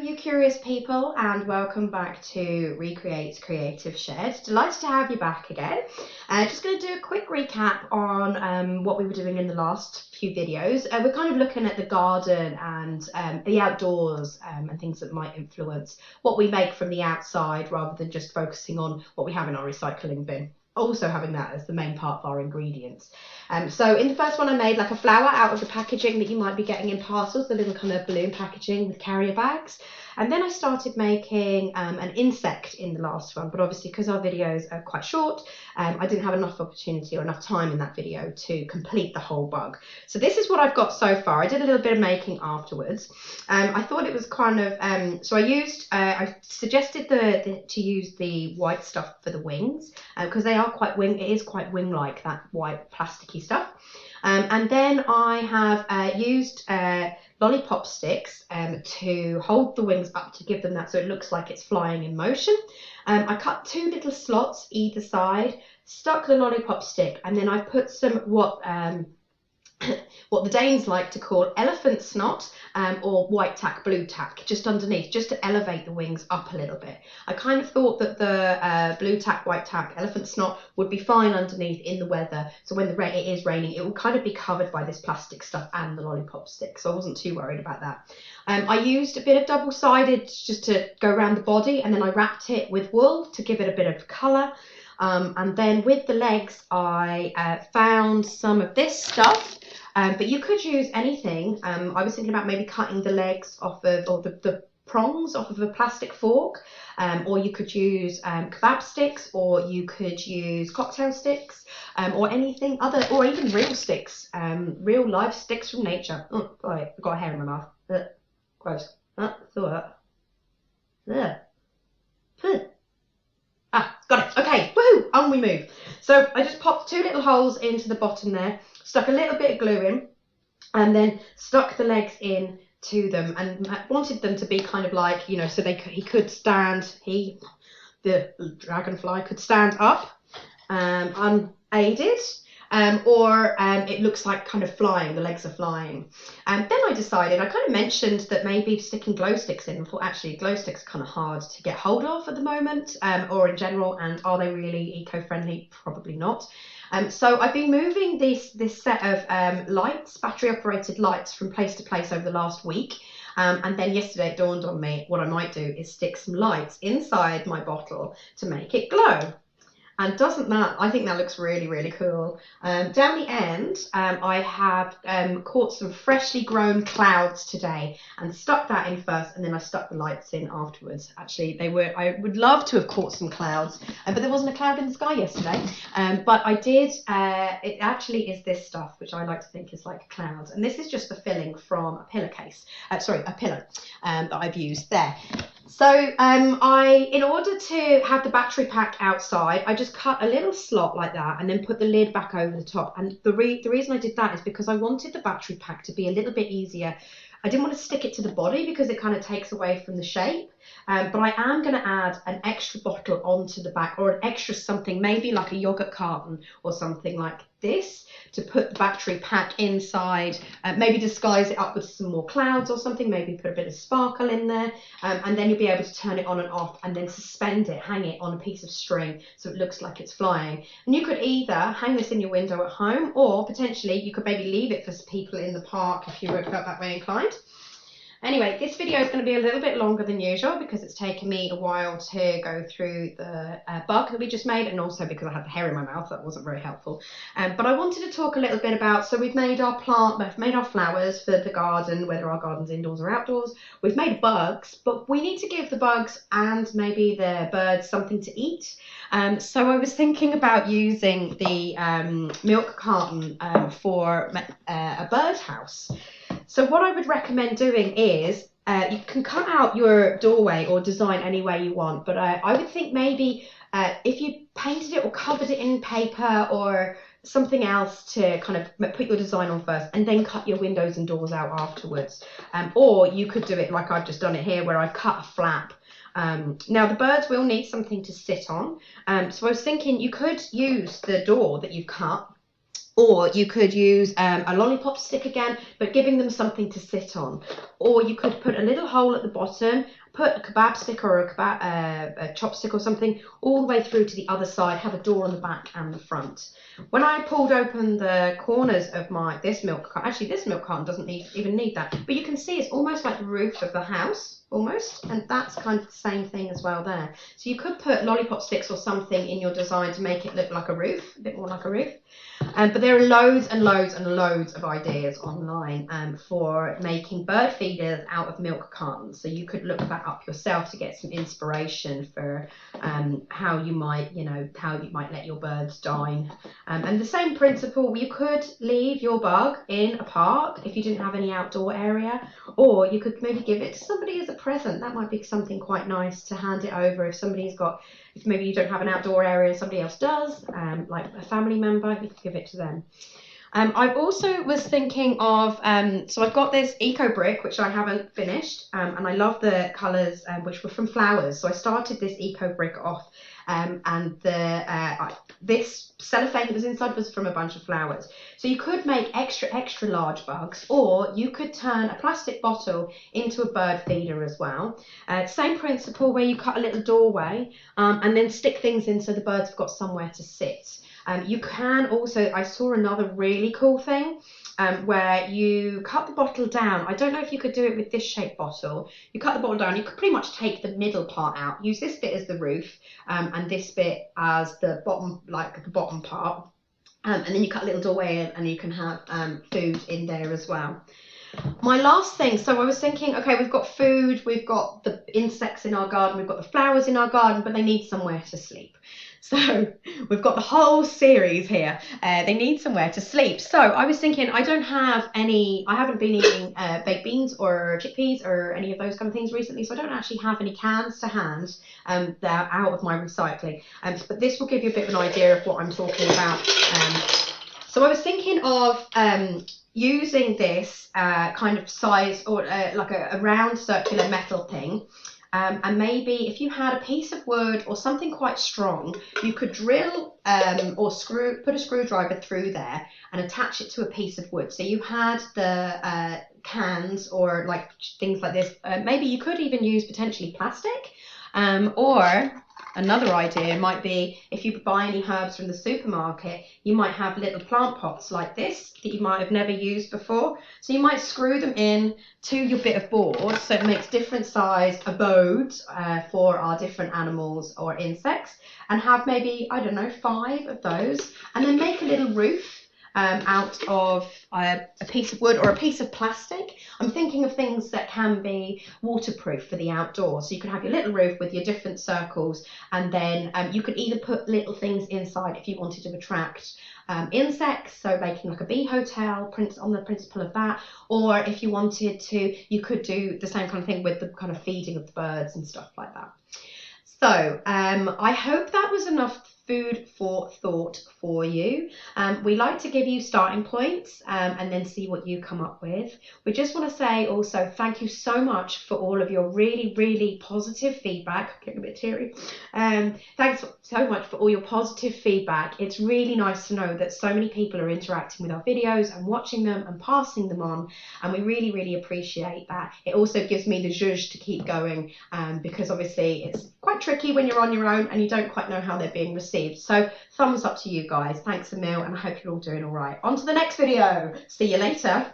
you curious people, and welcome back to Recreate Creative Shed. Delighted to have you back again. Just going to do a quick recap on what we were doing in the last few videos. We're kind of looking at the garden and the outdoors and things that might influence what we make from the outside, rather than just focusing on what we have in our recycling bin. Also having that as the main part of our ingredients. So in the first one I made like a flower out of the packaging that you might be getting in parcels, the little kind of balloon packaging with carrier bags. And then I started making an insect in the last one, but obviously because our videos are quite short, I didn't have enough opportunity or enough time in that video to complete the whole bug. So this is what I've got so far. I did a little bit of making afterwards. I thought it was kind of, so I suggested to use the white stuff for the wings, because they are quite it is quite wing-like, that white plasticky stuff. And then I have used lollipop sticks to hold the wings up to give them that, so it looks like it's flying in motion. I cut 2 little slots either side, stuck the lollipop stick, and then I put some what the Danes like to call elephant snot or white tack, blue tack, just underneath, just to elevate the wings up a little bit. I kind of thought that the blue tack, white tack, elephant snot would be fine underneath in the weather, so when it is raining it will kind of be covered by this plastic stuff and the lollipop stick, so I wasn't too worried about that. I used a bit of double-sided just to go around the body, and then I wrapped it with wool to give it a bit of colour. And then with the legs I found some of this stuff, but you could use anything. I was thinking about maybe cutting the legs off of, or the prongs off of a plastic fork, or you could use kebab sticks, or you could use cocktail sticks, or anything other, or even real sticks, real live sticks from nature. Oh, sorry, I've got a hair in my mouth. Gross. Got it. Okay, woohoo, on we move. So I just popped 2 little holes into the bottom there, stuck a little bit of glue in, and then stuck the legs in to them, and I wanted them to be kind of like, you know, so the dragonfly could stand up unaided. Or it looks like kind of flying, the legs are flying. And then I decided, I kind of mentioned that maybe sticking glow sticks in. I thought actually glow sticks are kind of hard to get hold of at the moment, or in general, and are they really eco-friendly? Probably not. So I've been moving this set of lights, battery operated lights, from place to place over the last week. And then yesterday it dawned on me, what I might do is stick some lights inside my bottle to make it glow. And I think that looks really, really cool. Down the end, I have caught some freshly grown clouds today and stuck that in first, and then I stuck the lights in afterwards. Actually, I would love to have caught some clouds, but there wasn't a cloud in the sky yesterday. But I did, it actually is this stuff, which I like to think is like clouds. And this is just the filling from a pillowcase, a pillow that I've used there. So in order to have the battery pack outside, I just cut a little slot like that and then put the lid back over the top. And the reason I did that is because I wanted the battery pack to be a little bit easier. I didn't want to stick it to the body because it kind of takes away from the shape. But I am going to add an extra bottle onto the back, or an extra something, maybe like a yogurt carton or something like this, to put the battery pack inside, maybe disguise it up with some more clouds or something, maybe put a bit of sparkle in there, and then you'll be able to turn it on and off, and then suspend it, hang it on a piece of string so it looks like it's flying. And you could either hang this in your window at home, or potentially you could maybe leave it for people in the park if you felt that way inclined. Anyway, this video is going to be a little bit longer than usual because it's taken me a while to go through the bug that we just made, and also because I had the hair in my mouth, that wasn't very helpful. But I wanted to talk a little bit about, so we've made our flowers for the garden, whether our garden's indoors or outdoors. We've made bugs, but we need to give the bugs and maybe the birds something to eat. So I was thinking about using the milk carton for a birdhouse. So what I would recommend doing is, you can cut out your doorway or design any way you want, but I would think maybe if you painted it or covered it in paper or something else to kind of put your design on first, and then cut your windows and doors out afterwards. Or you could do it like I've just done it here, where I've cut a flap. Now the birds will need something to sit on, so I was thinking you could use the door that you've cut Or you could use a lollipop stick again, but giving them something to sit on. Or you could put a little hole at the bottom, put a kebab stick or a chopstick or something all the way through to the other side, have a door on the back and the front. When I pulled open the corners of this milk carton, actually this milk carton doesn't even need that, but you can see it's almost like the roof of the house, almost, and that's kind of the same thing as well there. So you could put lollipop sticks or something in your design to make it look like a roof, a bit more like a roof. But there are loads and loads and loads of ideas online for making bird feeders out of milk cartons. So you could look that up yourself to get some inspiration for how you might let your birds dine. And the same principle, you could leave your bug in a park if you didn't have any outdoor area, or you could maybe give it to somebody as a present. That might be something quite nice to hand it over if maybe you don't have an outdoor area and somebody else does, like a family member, you could give it to them. I also was thinking of, so I've got this eco brick, which I haven't finished, and I love the colours, which were from flowers. So I started this eco brick off, and this cellophane that was inside was from a bunch of flowers. So you could make extra large bugs, or you could turn a plastic bottle into a bird feeder as well. Same principle, where you cut a little doorway and then stick things in so the birds have got somewhere to sit. You can also, I saw another really cool thing where you cut the bottle down. I don't know if you could do it with this shaped bottle. You cut the bottle down, you could pretty much take the middle part out, use this bit as the roof and this bit as the bottom, like the bottom part. And then you cut a little doorway in and you can have food in there as well. My last thing, so I was thinking, okay, we've got food, we've got the insects in our garden, we've got the flowers in our garden, but they need somewhere to sleep. So we've got the whole series here. They need somewhere to sleep. So I was thinking, I haven't been eating baked beans or chickpeas or any of those kind of things recently, so I don't actually have any cans to hand. They're out of my recycling. But this will give you a bit of an idea of what I'm talking about. So I was thinking of using this kind of size, or like a round circular metal thing. And maybe if you had a piece of wood or something quite strong, you could drill or put a screwdriver through there and attach it to a piece of wood. So you had the cans or like things like this. Maybe you could even use potentially plastic, or another idea might be, if you buy any herbs from the supermarket, you might have little plant pots like this that you might have never used before. So you might screw them in to your bit of board, so it makes different size abodes for our different animals or insects, and have maybe, I don't know, 5 of those, and then make a little roof out of a piece of wood or a piece of plastic. I'm thinking of things that can be waterproof for the outdoors. So you can have your little roof with your different circles, and then you could either put little things inside if you wanted to attract insects, so making like a bee hotel on the principle of that, or if you wanted to, you could do the same kind of thing with the kind of feeding of the birds and stuff like that. So I hope that was enough food for thought for you. We like to give you starting points and then see what you come up with. We just want to say also thank you so much for all of your really positive feedback. I'm getting a bit teary. Thanks so much for all your positive feedback. It's really nice to know that so many people are interacting with our videos and watching them and passing them on, and we really appreciate that. It also gives me the zhuzh to keep going, because obviously it's quite tricky when you're on your own and you don't quite know how they're being received. So thumbs up to you guys. Thanks a mil, and I hope you're all doing all right. On to the next video. See you later.